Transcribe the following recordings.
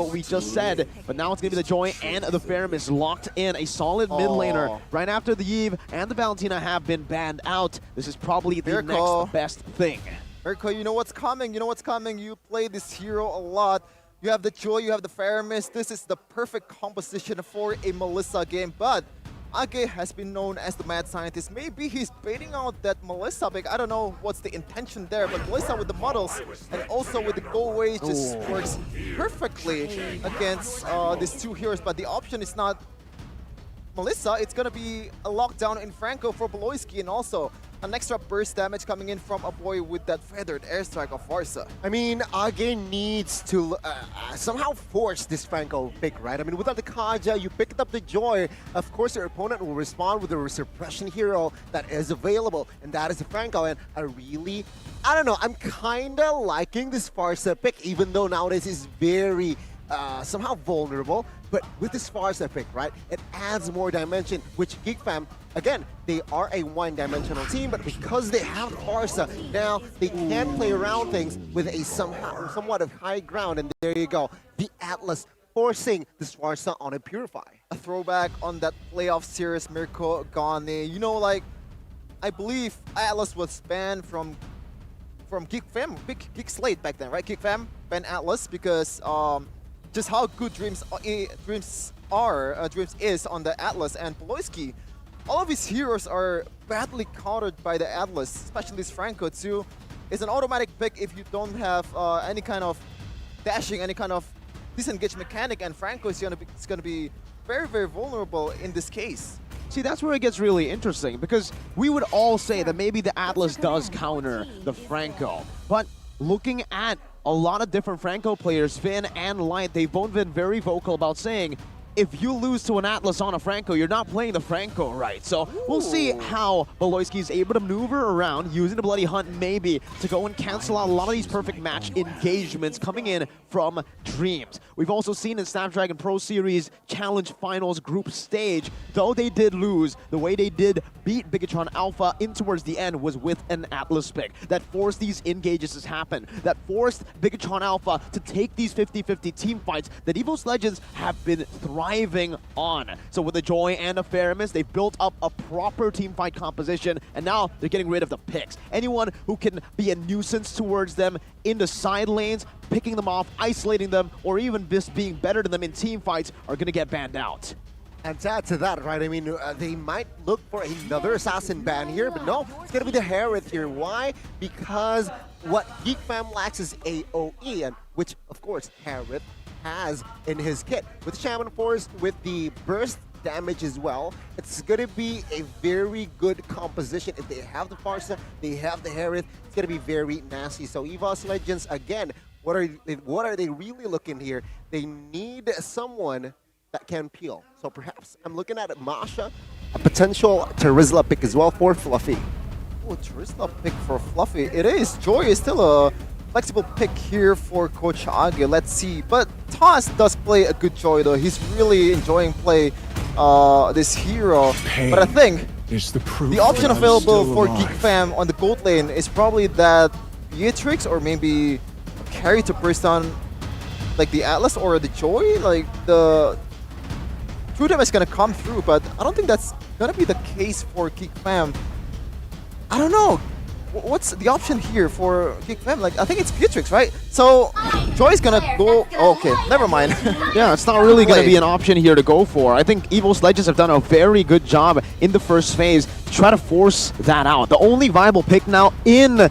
what we just said. But now it's going to be the Joy and the Faramis locked in. A solid mid laner right after the Eve and the Valentina have been banned out. This is probably the next best thing. Mirko, you know what's coming. You know what's coming. You play this hero a lot. You have the Joy, you have the Faramis. This is the perfect composition for a Melissa game. But Age has been known as the mad scientist. Maybe he's baiting out that Melissa pick. I don't know what's the intention there, but Melissa with the models and also with the go away just works perfectly against these two heroes. But the option is not Melissa, it's gonna be a lockdown in Franco for Beloyski, and also an extra burst damage coming in from a boy with that feathered airstrike of Varsa. I mean, Age needs to somehow force this Franco pick, right? I mean, without the Kaja, you picked up the Joy. Of course, your opponent will respond with a suppression hero that is available, and that is the Franco. And I don't know, I'm kind of liking this Varsa pick, even though nowadays is very somehow vulnerable. But with this Varsa pick, right, it adds more dimension, which GEEKFAM, again, they are a one-dimensional team, but because they have Varsa, now they can play around things with a somewhat of high ground, and there you go. The Atlas forcing this Varsa on a Purify. A throwback on that playoff series, Mirko Gane. You know, like, I believe Atlas was banned from GEEKFAM, Geek Slate back then, right? GEEKFAM banned Atlas because just how good Dreams is on the Atlas, and Beloyski, all of his heroes are badly countered by the Atlas, especially this Franco too. It's an automatic pick if you don't have any kind of dashing, any kind of disengage mechanic, and Franco is gonna be very, very vulnerable in this case. See, that's where it gets really interesting, because we would all say that maybe the Atlas does counter the Franco, but looking at a lot of different Franco players, Finn and Light, they've both been very vocal about saying, if you lose to an Atlas on a Franco, you're not playing the Franco right. So we'll see how Beloyski is able to maneuver around using the Bloody Hunt maybe to go and cancel out a lot of these perfect match engagements coming in from Dreams. We've also seen in Snapdragon Pro Series Challenge Finals group stage, though they did lose, the way they did beat Bigatron Alpha in towards the end was with an Atlas pick that forced these engages to happen, that forced Bigatron Alpha to take these 50-50 team fights that EVOS Legends have been thriving on. So with the Joy and the Faramis, they've built up a proper team fight composition, and now they're getting rid of the picks. Anyone who can be a nuisance towards them in the side lanes, picking them off, isolating them, or even just being better than them in team fights are going to get banned out. And to add to that, right, I mean, they might look for another assassin ban here, but no, it's going to be the Harith here. Why? Because what GEEKFAM lacks is AoE, and which, of course, Harith has in his kit. With Shaman Force, with the burst damage as well, it's going to be a very good composition. If they have the Varsa, they have the Harith, it's going to be very nasty. So EVOS Legends, again, what are they really looking here? They need someone that can peel. So perhaps I'm looking at Masha, a potential Terizla pick as well for Fluffy. Oh, Terizla pick for Fluffy. It is. Joy is still a flexible pick here for Coach Age. Let's see. But Toss does play a good Joy though. He's really enjoying play this hero. But I think the option available for GEEKFAM on the gold lane is probably that Beatrix or maybe a carry to burst on like the Atlas or the Joy. Like the True Damage is gonna come through, but I don't think that's gonna be the case for GEEKFAM. I don't know. What's the option here for GEEKFAM? Like, I think it's Beatrix, right? So Joy's gonna go. Oh, okay, never mind. Yeah, it's not really gonna be an option here to go for. I think EVOS Legends have done a very good job in the first phase to try to force that out. The only viable pick now in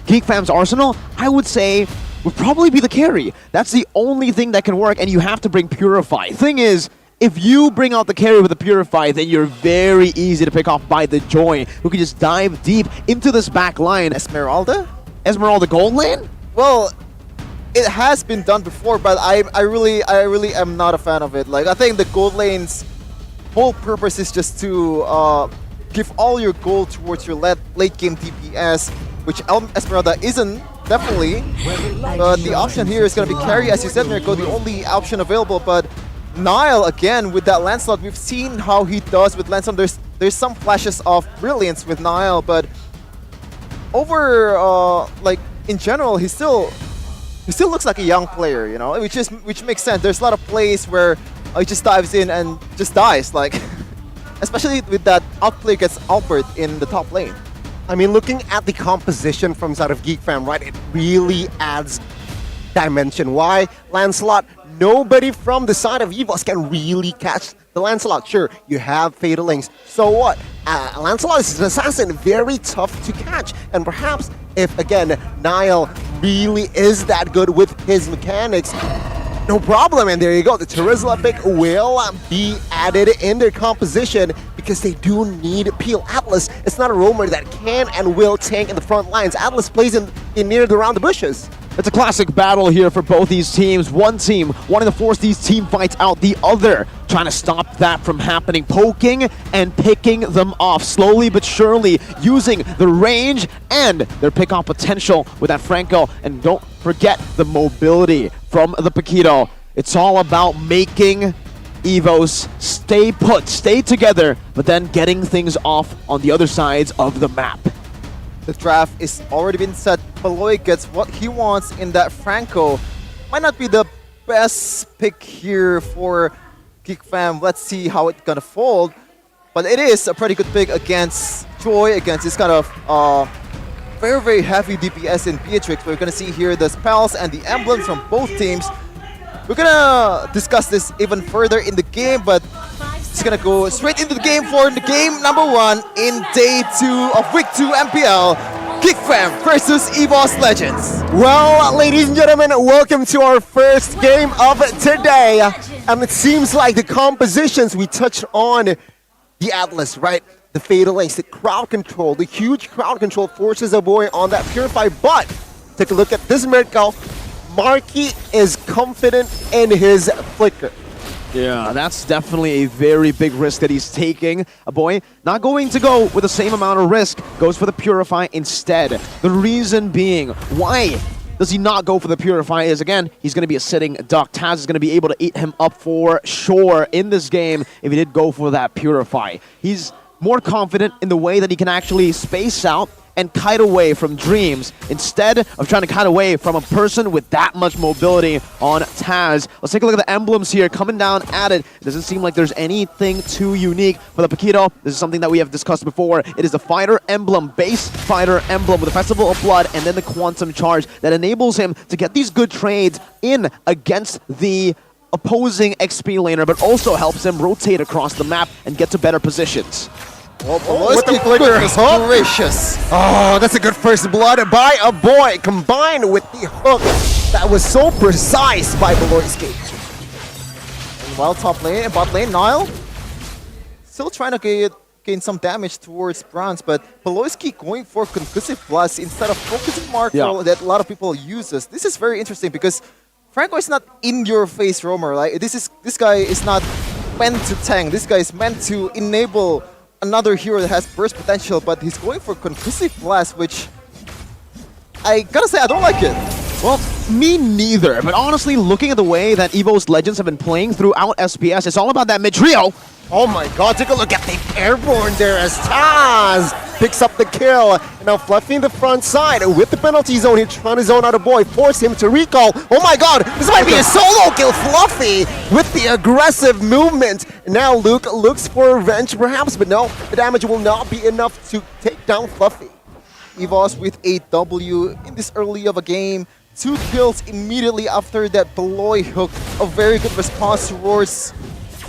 GEEKFAM's arsenal, I would say, would probably be the carry. That's the only thing that can work, and you have to bring Purify. Thing is, if you bring out the carry with the Purify, then you're very easy to pick off by the Joy, who can just dive deep into this back line. Esmeralda? Esmeralda gold lane? Well, it has been done before, but I really am not a fan of it. Like, I think the gold lane's whole purpose is just to give all your gold towards your late game DPS, which Esmeralda isn't, definitely. But the option here is going to be carry, as you said, Mirko, the only option available. But Nile, again, with that Lancelot, we've seen how he does with Lancelot. There's some flashes of brilliance with Nile, but over, like, in general, he's still he still looks like a young player, you know, which makes sense. There's a lot of plays where he just dives in and just dies, like, especially with that outplay gets Albert in the top lane. I mean, looking at the composition from side of GeekFam, right, it really adds dimension. Why? Lancelot, nobody from the side of EVOS can really catch the Lancelot. Sure, you have Fatalings. So what? Lancelot is an assassin, very tough to catch. And perhaps if, again, Niall really is that good with his mechanics, no problem. And there you go. The Terizla pick will be added in their composition because they do need Peel. Atlas, it's not a roamer that can and will tank in the front lines. Atlas plays in near around the bushes. It's a classic battle here for both these teams. One team wanting to force these team fights out, the other trying to stop that from happening, poking and picking them off slowly but surely, using the range and their pick-off potential with that Franco. And don't forget the mobility from the Paquito. It's all about making EVOS stay put, stay together, but then getting things off on the other sides of the map. The draft is already been set. Beloy gets what he wants in that Franco. Might not be the best pick here for GeekFam. Let's see how it's gonna fold. But it is a pretty good pick against Joy, against this kind of very, very heavy DPS in Beatrix. We're gonna see here the spells and the emblems from both teams. We're gonna discuss this even further in the game, but it's gonna go straight into the game for the game number 1 in day 2 of week 2 MPL. GeekFam versus EVOS Legends. Well, ladies and gentlemen, welcome to our first game of today. And it seems like the compositions we touched on, the Atlas, right? The Fatalings, the crowd control, the huge crowd control forces a boy on that Purify. But take a look at this Mirko. Marky is confident in his flicker. Yeah, that's definitely a very big risk that he's taking. A boy not going to go with the same amount of risk, goes for the Purify instead. The reason being, why does he not go for the Purify is, again, he's going to be a sitting duck. Taz is going to be able to eat him up for sure in this game if he did go for that Purify. He's more confident in the way that he can actually space out and kite away from Dreams instead of trying to kite away from a person with that much mobility on Taz. Let's take a look at the emblems here coming down at it. It doesn't seem like there's anything too unique for the Paquito. This is something that we have discussed before. It is the fighter emblem, base fighter emblem with the Festival of Blood and then the Quantum Charge that enables him to get these good trades in against the opposing XP laner, but also helps him rotate across the map and get to better positions. With the flicker, hook. Gracious. Oh, that's a good first blood by a boy, combined with the hook that was so precise by Beloyski. While top lane and bot lane, Niall still trying to gain some damage towards Bronze, but Beloyski going for Concussive Blast instead of Focusing Mark that a lot of people uses. This is very interesting because Franco is not in-your-face roamer. Like this guy is not meant to tank. This guy is meant to enable another hero that has burst potential, but he's going for Concussive Blast, which I gotta say I don't like it. Well, me neither, but honestly, looking at the way that EVOS Legends have been playing throughout SPS, it's all about that mid-trio. Oh my god, take a look at the airborne there as Taz picks up the kill. And now Fluffy in the front side with the penalty zone. He's trying to zone out a boy, force him to recall. Oh my god, this might be a solo kill. Fluffy with the aggressive movement. Now Luke looks for revenge perhaps, but no, the damage will not be enough to take down Fluffy. EVOS with a W in this early of a game. 2 kills immediately after that Beloy hook. A very good response towards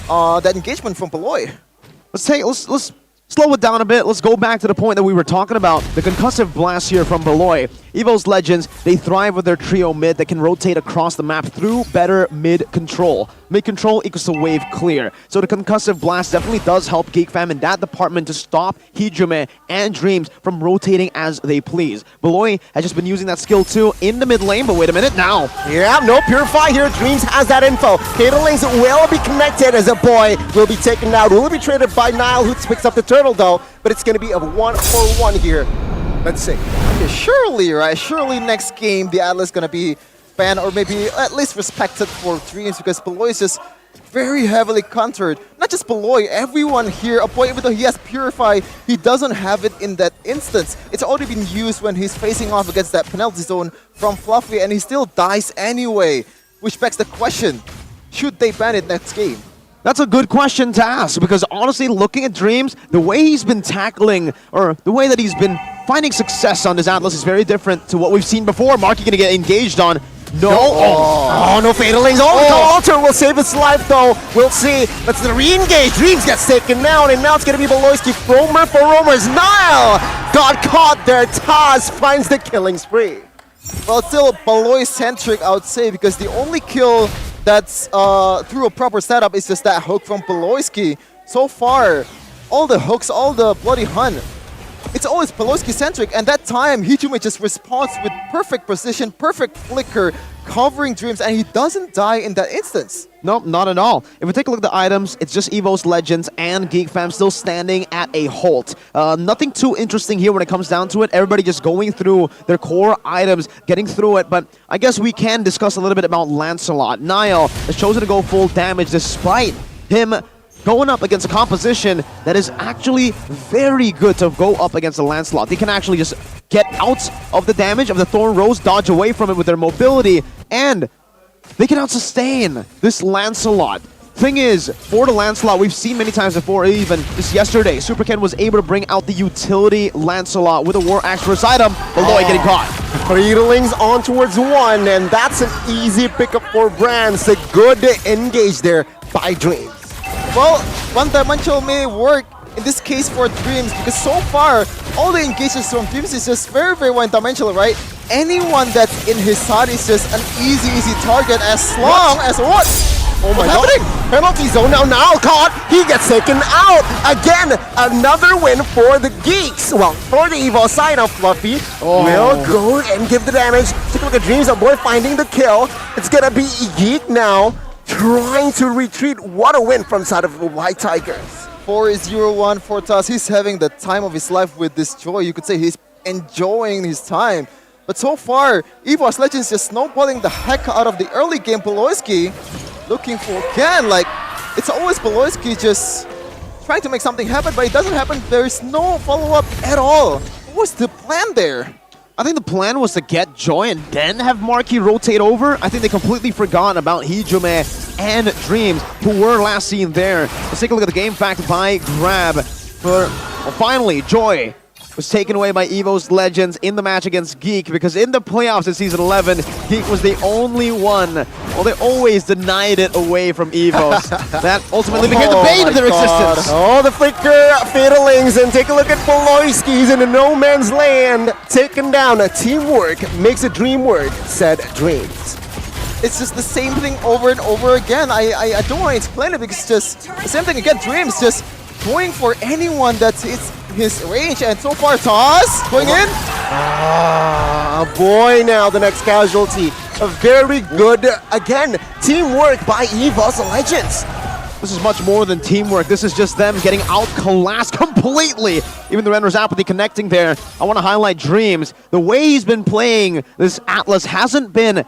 that engagement from Beloy. Let's slow it down a bit. Let's go back to the point that we were talking about. The Concussive Blast here from Beloy. EVOS Legends, they thrive with their trio mid that can rotate across the map through better mid control. Mid control equals to wave clear. So the Concussive Blast definitely does help GeekFam in that department to stop Hijime and Dreams from rotating as they please. Beloy has just been using that skill too in the mid lane, but wait a minute now. Yeah, no Purify here. Dreams has that info. Fatalings will be connected as a boy will be taken out. Will be traded by Niall, who picks up the turtle though, but it's going to be a 1-for-1 here. Let's see. Okay, surely, right? Surely next game the Atlas gonna be banned or maybe at least respected for Dreams because Beloy is just very heavily countered. Not just Beloy, everyone here, Apoy, even though he has Purify, he doesn't have it in that instance. It's already been used when he's facing off against that penalty zone from Fluffy, and he still dies anyway. Which begs the question, should they ban it next game? That's a good question to ask, because honestly, looking at Dreams, the way he's been tackling, or the way that he's been finding success on this Atlas is very different to what we've seen before. Marky gonna get engaged on. No. Oh, no Fatalings. Oh, the Altar will save his life, though. We'll see. Let's re-engage. Dreams gets taken down, and now it's going to be Beloyski. Roamer for Roamers. Nile got caught there. Taz finds the killing spree. Well, it's still Beloy-centric, I would say, because the only kill that's through a proper setup is just that hook from Beloyski. So far, all the hooks, all the bloody hunt, it's always Beloyski-centric, and that time, Hijume just responds with perfect precision, perfect flicker, covering Dreams, and he doesn't die in that instance. Nope, not at all. If we take a look at the items, it's just EVOS Legends and GEEKFAM still standing at a halt. Nothing too interesting here when it comes down to it. Everybody just going through their core items, getting through it, but I guess we can discuss a little bit about Lancelot. Niall has chosen to go full damage despite him going up against a composition that is actually very good to go up against a Lancelot. They can actually just get out of the damage of the Thorn Rose, dodge away from it with their mobility, and they can out-sustain this Lancelot. Thing is, for the Lancelot, we've seen many times before, even just yesterday, Super Ken was able to bring out the utility Lancelot with a War Axe for his item, Beloy getting caught. Fatalings on towards one, and that's an easy pickup for Brands. A good engage there by Dreams. Well, one-dimensional may work in this case for Dreams, because so far, all the engagements from Dreams is just very, very one-dimensional, right? Anyone that's in his side is just an easy target as long as what? Oh my god. Penalty zone now caught. He gets taken out. Again, another win for the Geeks. Well, for the EVOS side of Fluffy. Will go and give the damage. Take a look at Dreams. Our boy finding the kill. It's gonna be Geek now trying to retreat. What a win from side of the White Tigers. 4-0-1 for Taz. He's having the time of his life with this Joy. You could say he's enjoying his time. But so far, EVOS Legends just snowballing the heck out of the early game. Beloyski looking for again, like, it's always Beloyski just trying to make something happen, but it doesn't happen. There's no follow-up at all. What was the plan there? I think the plan was to get Joy and then have Marky rotate over. I think they completely forgot about Hijume and Dreams, who were last seen there. Let's take a look at the game fact by Grab. Well, finally, Joy was taken away by EVOS Legends in the match against Geek, because in the playoffs in Season 11, Geek was the only one. Well, they always denied it away from EVOS. That ultimately became the bane of their existence. Oh, the flicker, Fatalings, and take a look at Beloyski. He's in a no man's land. Taken down. Teamwork makes a dream work, said Dreams. It's just the same thing over and over again. I don't want to explain it, because it's just the same thing again. Dreams just going for anyone that's his range, and so far Taz going in. Boy, now the next casualty. A very good, again, teamwork by EVOS Legends. This is much more than teamwork. This is just them getting out-classed completely. Even the Renner's Apathy connecting there. I want to highlight Dreams. The way he's been playing this Atlas hasn't been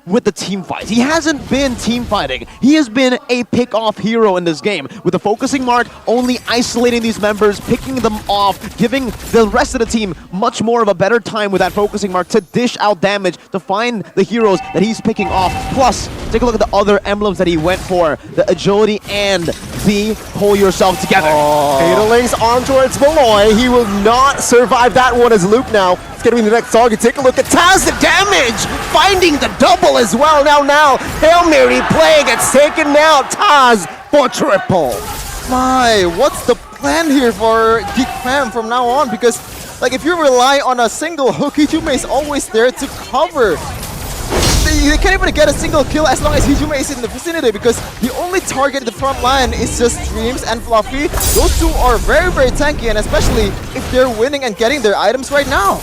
with the team fights. He hasn't been team fighting. He has been a pick-off hero in this game, with the focusing mark only isolating these members, picking them off, giving the rest of the team much more of a better time with that focusing mark to dish out damage, to find the heroes that he's picking off. Plus, take a look at the other emblems that he went for, the agility and the pull yourself together. Fatalings on towards Beloy. He will not survive that one as Loop now. It's going to be the next target. Take a look at Taz, the damage! Finding the double as well. Now, Hail Mary play gets taken out. Taz for triple. My, what's the plan here for GEEKFAM from now on? Because, like, if you rely on a single hook, Hijume is always there to cover. They can't even get a single kill as long as Hijume is in the vicinity, because the only target in the front line is just Dreams and Fluffy. Those two are very, very tanky, and especially if they're winning and getting their items right now.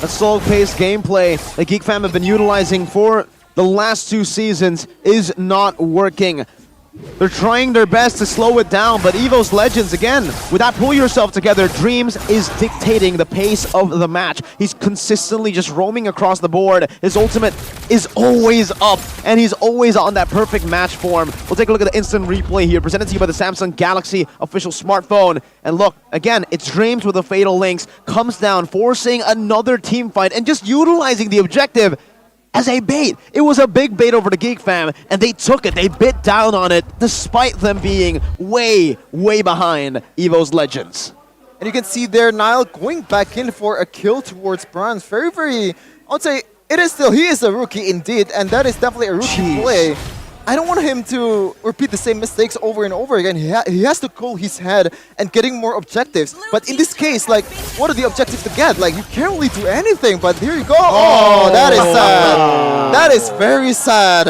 A slow-paced gameplay that GEEKFAM have been utilizing for the last 2 seasons is not working. They're trying their best to slow it down, but EVOS Legends, again, with that pull yourself together, Dreams is dictating the pace of the match. He's consistently just roaming across the board. His ultimate is always up, and he's always on that perfect match form. We'll take a look at the instant replay here, presented to you by the Samsung Galaxy official smartphone. And look, again, it's Dreams with the Fatal Links, comes down, forcing another team fight, and just utilizing the objective as a bait. It was a big bait over to GEEKFAM, and they took it. They bit down on it, despite them being way, way behind EVOS Legends. And you can see there, Nile going back in for a kill towards Bronze. Very, very, I would say, it is still, he is a rookie indeed, and that is definitely a rookie play. I don't want him to repeat the same mistakes over and over again. He has to cool his head and getting more objectives. But in this case, like, what are the objectives to get? Like, you can't really do anything, but here you go. Oh, that is sad. That is very sad.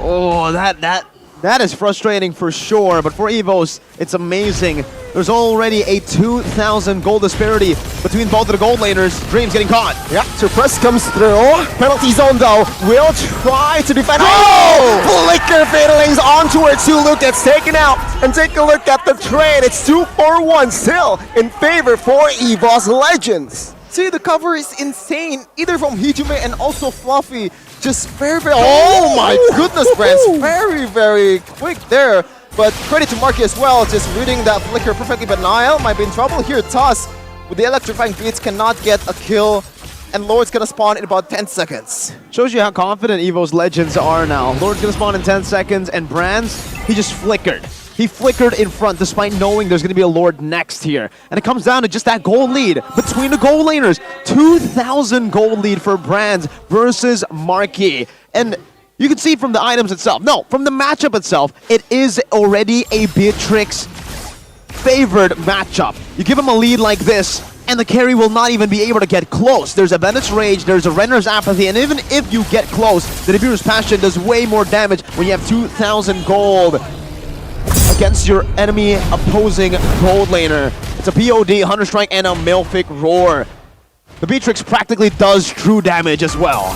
Oh, that is frustrating for sure, but for EVOS, it's amazing. There's already a 2,000 gold disparity between both of the gold laners. Dreams getting caught. Yep, Surprise comes through. Penalty zone though, will try to defend. Oh! Flicker Fatalings onto her. 2 Luke gets taken out. And take a look at the trade. It's 2-4-1 still in favor for EVOS Legends. See, the cover is insane, either from Hijime and also Fluffy. Just very, very... Oh my goodness, Brands. Very, very quick there. But credit to Marky as well, just reading that flicker perfectly. But Nile might be in trouble here. Toss with the electrifying beats cannot get a kill. And Lord's gonna spawn in about 10 seconds. Shows you how confident EVOS Legends are now. Lord's gonna spawn in 10 seconds, and Brands, he just flickered. He flickered in front despite knowing there's going to be a Lord next here. And it comes down to just that gold lead between the gold laners. 2,000 gold lead for Brands versus Marky. And you can see from the items itself, no, from the matchup itself, it is already a Beatrix favored matchup. You give him a lead like this, and the carry will not even be able to get close. There's a Bennett's Rage, there's a Renner's Apathy, and even if you get close, the Nibiru's Passion does way more damage when you have 2,000 gold against your enemy opposing gold laner. It's a POD, Hunter Strike, and a Malefic Roar. The Beatrix practically does true damage as well.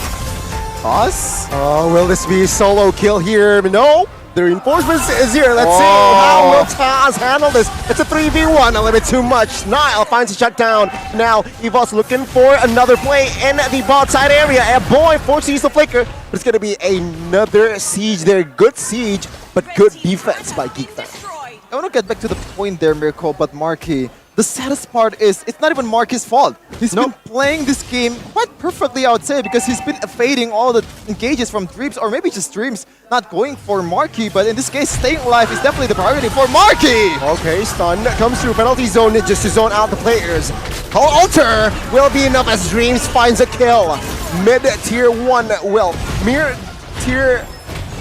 Toss? Oh, will this be a solo kill here? No, the reinforcements is here. Let's see how will Taz handle this. It's a 3v1, a little bit too much. Nile finds a shutdown. Now, EVOS looking for another play in the bot side area. And boy, forces the flicker. But it's going to be another siege there. Good siege, but good defense by GEEKFAM. I want to get back to the point there, Mirko, but Marky, the saddest part is it's not even Marky's fault. He's been playing this game quite perfectly, I would say, because he's been evading all the engages from Dreams, or maybe just Dreams not going for Marky, but in this case, staying alive is definitely the priority for Marky! Okay, stun comes through, penalty zone just to zone out the players. Alter will be enough as Dreams finds a kill. Mid-tier 1 will. Tier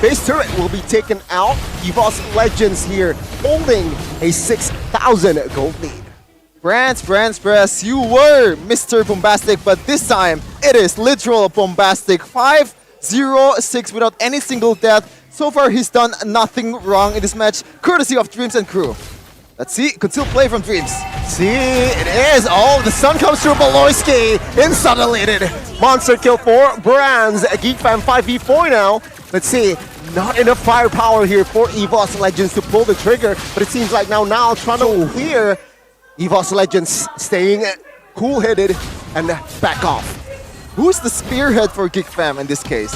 base turret will be taken out. EVOS Legends here holding a 6,000 gold lead. Brands, you were Mr. Bombastic, but this time it is literal bombastic. 5-0-6 without any single death. So far he's done nothing wrong in this match, courtesy of Dreams and crew. Let's see, could still play from Dreams. See, it is. Oh, the sun comes through Beloyski. Insulated. Monster kill for Brands. GEEKFAM 5v4 now. Let's see. Not enough firepower here for EVOS Legends to pull the trigger, but it seems like now trying to clear. EVOS Legends staying cool-headed and back off. Who's the spearhead for GEEKFAM in this case?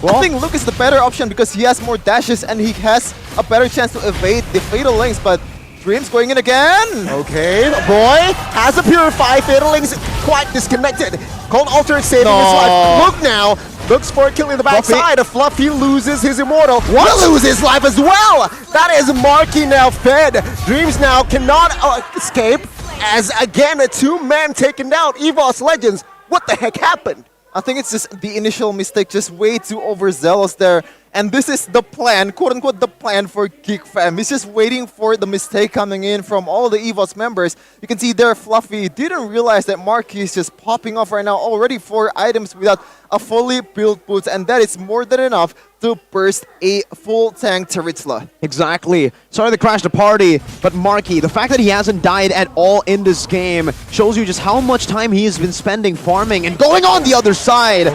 Well, I think Luke is the better option because he has more dashes and he has a better chance to evade the Fatal Links, but Dreams going in again! Okay, boy has a Purify. Fatal Links quite disconnected. Cold Alter saving his life. Look now, looks for a kill in the backside. Fluffy loses his Immortal. Will lose his life as well. That is Marky now fed. Dreams now cannot escape as again a 2-man taken down. EVOS Legends, what the heck happened? I think it's just the initial mistake, just way too overzealous there. And this is the plan, quote-unquote the plan for GEEKFAM. He's just waiting for the mistake coming in from all the EVOS members. You can see there Fluffy didn't realize that Marky is just popping off right now. Already 4 items without a fully built boots, and that is more than enough to burst a full tank Terizla. Exactly. Sorry to crash the party, but Marky, the fact that he hasn't died at all in this game shows you just how much time he has been spending farming and going on the other side.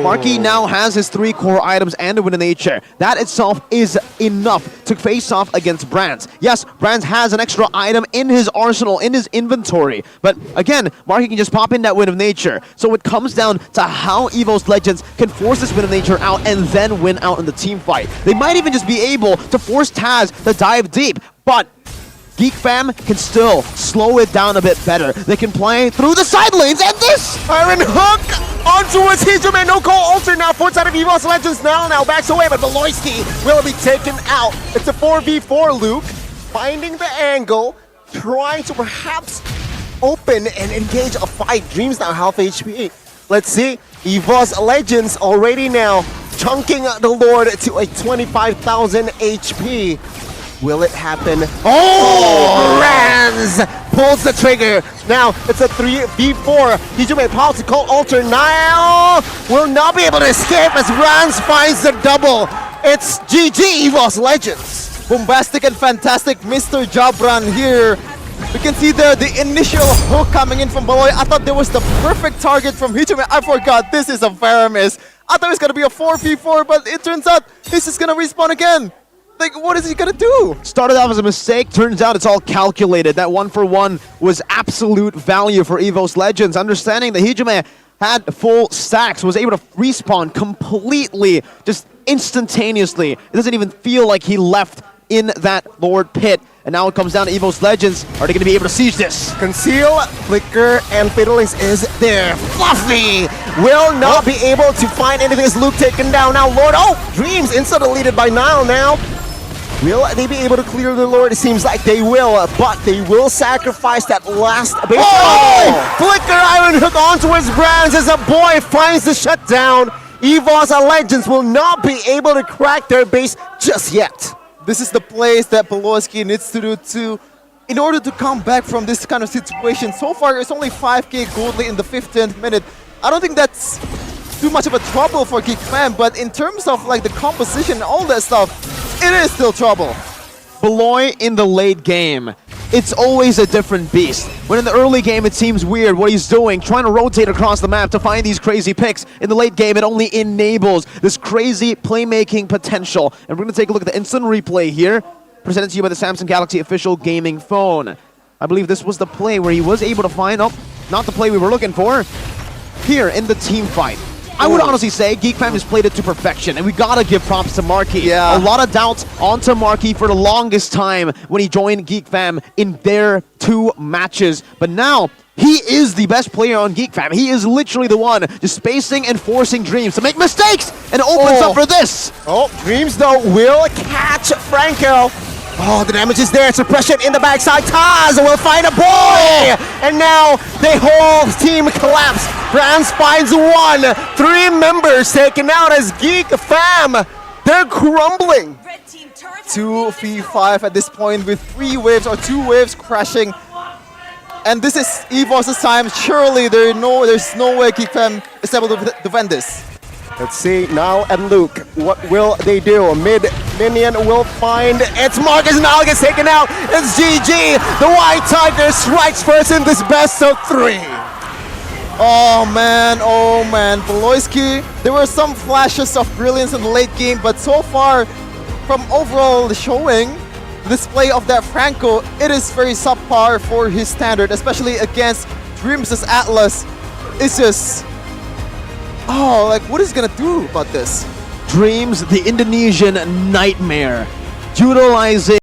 Marky now has his 3 core items and a win in nature. That itself is enough to face off against Brands. Yes, Brands has an extra item in his arsenal, in his inventory. But again, Marky can just pop in that win of nature. So it comes down to how EVOS Legends can force this win of nature out and then win out in the team fight. They might even just be able to force Taz to dive deep. But GEEKFAM can still slow it down a bit better. They can play through the side lanes, and this Iron Hook on towards Hijime. No call alter now. Fourth side of EVOS Legends now backs away, but Beloyski will be taken out. It's a 4v4, Luke. Finding the angle, trying to perhaps open and engage a fight. Dreams now half HP. Let's see. EVOS Legends already now chunking the Lord to a 25,000 HP. Will it happen? Oh! Rans pulls the trigger. Now it's a 3v4. Hijime pops to call alter now. Will not be able to escape as Rans finds the double. It's GG EVOS Legends. Bombastic and fantastic Mr. Jabran here. We can see there the initial hook coming in from Baloy. I thought there was the perfect target from Hijime. I forgot this is a Varamis. I thought it was going to be a 4v4, but it turns out this is going to respawn again. Like, what is he gonna do? Started off as a mistake, turns out it's all calculated. That 1-for-1 was absolute value for EVOS Legends. Understanding that Hijime had full stacks, was able to respawn completely, just instantaneously. It doesn't even feel like he left in that Lord pit. And now it comes down to EVOS Legends. Are they gonna be able to siege this? Conceal, Flicker, and Fiddlings is there. Fluffy will not be able to find anything as Luke taken down. Now Lord, Dreams insta deleted by Nile now. Will they be able to clear the Lord? It seems like they will, but they will sacrifice that last base. Oh! Flicker Iron Hook on towards Brands as a boy finds the shutdown. EVOS Legends will not be able to crack their base just yet. This is the place that Beloyski needs to do too in order to come back from this kind of situation. So far, it's only 5k gold in the 15th minute. I don't think that's too much of a trouble for GEEKFAM, but in terms of like the composition and all that stuff, it is still trouble. Beloy in the late game, it's always a different beast. When in the early game, it seems weird what he's doing, trying to rotate across the map to find these crazy picks. In the late game, it only enables this crazy playmaking potential. And we're going to take a look at the instant replay here, presented to you by the Samsung Galaxy official gaming phone. I believe this was the play where he was able to find, not the play we were looking for, here in the team fight. I would honestly say GEEKFAM has played it to perfection, and we gotta give props to Marky. Yeah. A lot of doubts onto Marky for the longest time when he joined GEEKFAM in their 2 matches. But now, he is the best player on GEEKFAM. He is literally the one just spacing and forcing Dreams to make mistakes, and it opens up for this. Dreams though will catch Franco. The damage is there. Suppression in the backside. Taz will find a boy! And now the whole team collapse. Brands finds 1. 3 members taken out as GEEKFAM. They're crumbling. 2v5 at this point with 3 waves or 2 waves crashing. And this is EVOS' time. Surely there's no way GEEKFAM is able to defend this. Let's see, Nile and Luke, what will they do? Mid-minion will find, it's Marcus, Nile gets taken out, it's GG! The White Tiger strikes first in this best of 3. Oh man, Beloyski, there were some flashes of brilliance in the late game, but so far, from overall showing, the display of that Franco, it is very subpar for his standard, especially against Dreams' Atlas. It's just... like what is he gonna do about this? Dreams, the Indonesian nightmare, utilizing